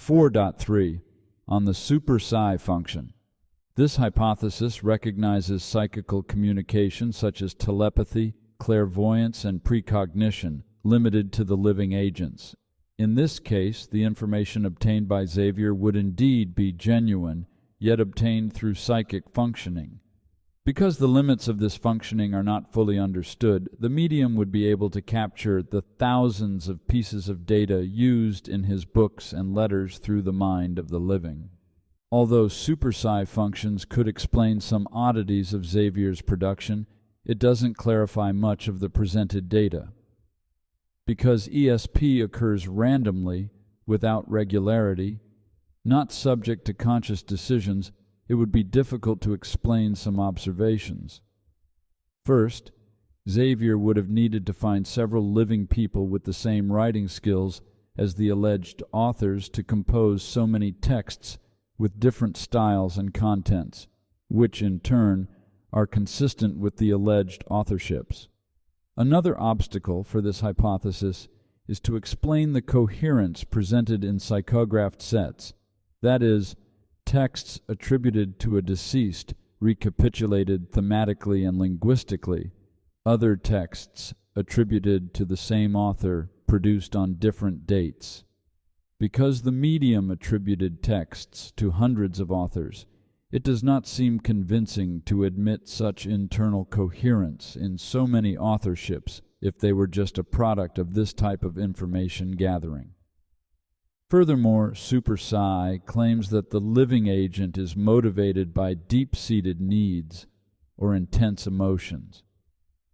4.3 on the super psi-function. This hypothesis recognizes psychical communication such as telepathy, clairvoyance, and precognition limited to the living agents. In this case, the information obtained by Xavier would indeed be genuine, yet obtained through psychic functioning. Because the limits of this functioning are not fully understood, the medium would be able to capture the thousands of pieces of data used in his books and letters through the mind of the living. Although super psi functions could explain some oddities of Xavier's production, it doesn't clarify much of the presented data. Because ESP occurs randomly, without regularity, not subject to conscious decisions, it would be difficult to explain some observations. First, Xavier would have needed to find several living people with the same writing skills as the alleged authors to compose so many texts with different styles and contents, which in turn are consistent with the alleged authorships. Another obstacle for this hypothesis is to explain the coherence presented in psychographed sets, that is, texts attributed to a deceased recapitulated thematically and linguistically, other texts attributed to the same author produced on different dates. Because the medium attributed texts to hundreds of authors, it does not seem convincing to admit such internal coherence in so many authorships if they were just a product of this type of information gathering. Furthermore, super psi claims that the living agent is motivated by deep-seated needs or intense emotions.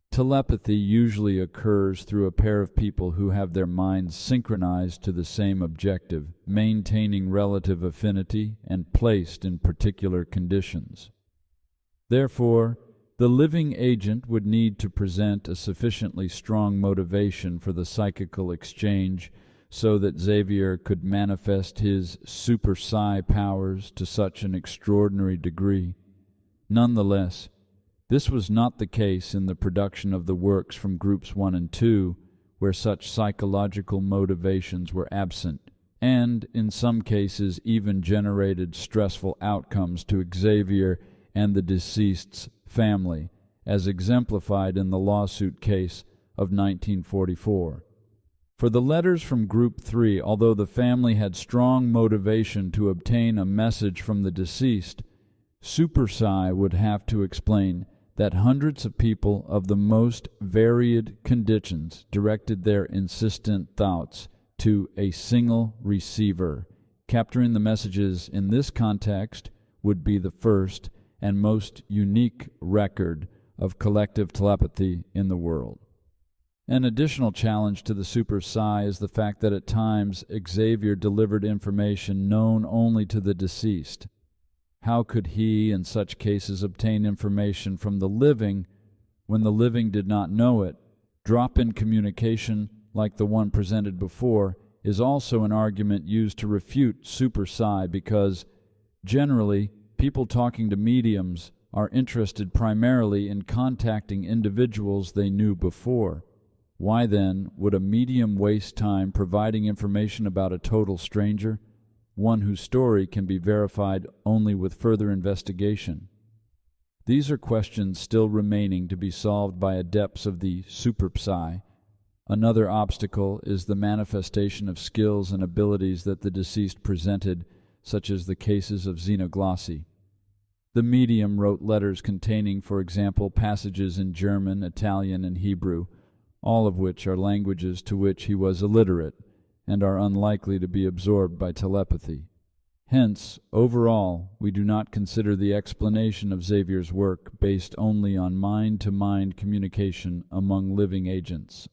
Telepathy usually occurs through a pair of people who have their minds synchronized to the same objective, maintaining relative affinity and placed in particular conditions. Therefore, the living agent would need to present a sufficiently strong motivation for the psychical exchange so that Xavier could manifest his super psi powers to such an extraordinary degree. Nonetheless, this was not the case in the production of the works from groups 1 and 2, where such psychological motivations were absent, and in some cases even generated stressful outcomes to Xavier and the deceased's family, as exemplified in the lawsuit case of 1944. For the letters from Group 3, although the family had strong motivation to obtain a message from the deceased, super psi would have to explain that hundreds of people of the most varied conditions directed their insistent thoughts to a single receiver. Capturing the messages in this context would be the first and most unique record of collective telepathy in the world. An additional challenge to the super psi is the fact that at times Xavier delivered information known only to the deceased. How could he, in such cases, obtain information from the living when the living did not know it? Drop-in communication, like the one presented before, is also an argument used to refute super psi because, generally, people talking to mediums are interested primarily in contacting individuals they knew before. Why then would a medium waste time providing information about a total stranger, one whose story can be verified only with further investigation? These are questions still remaining to be solved by adepts of the super psi. Another obstacle is the manifestation of skills and abilities that the deceased presented, such as the cases of xenoglossy. The medium wrote letters containing, for example, passages in German, Italian, and Hebrew, all of which are languages to which he was illiterate and are unlikely to be absorbed by telepathy. Hence, overall, we do not consider the explanation of Xavier's work based only on mind-to-mind communication among living agents.